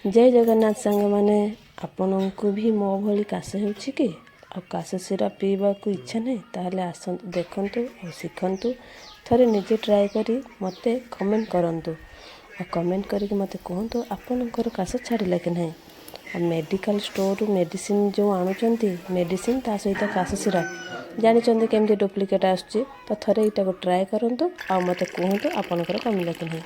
जय जगन्नाथ सांग मैंने आपण को भी मो भली काश हो काश सिरप पीवा को इच्छा नहीं ताहले आस देखु और शिखु थरे निजे ट्राए करी मते कमेंट करंतु और कमेंट करके मते कहतु आपणकर काश छाड़िला कि नहीं। और मेडिकल स्टोर मेडिसिन जो आणुचंती मेडिसिन ता सहित काश सिरप जानते केमती डुप्लिकेट आसुची तो थरे एटा को ट्राए करंतु आ मते कहतु आपणकर कमिला कि नहीं।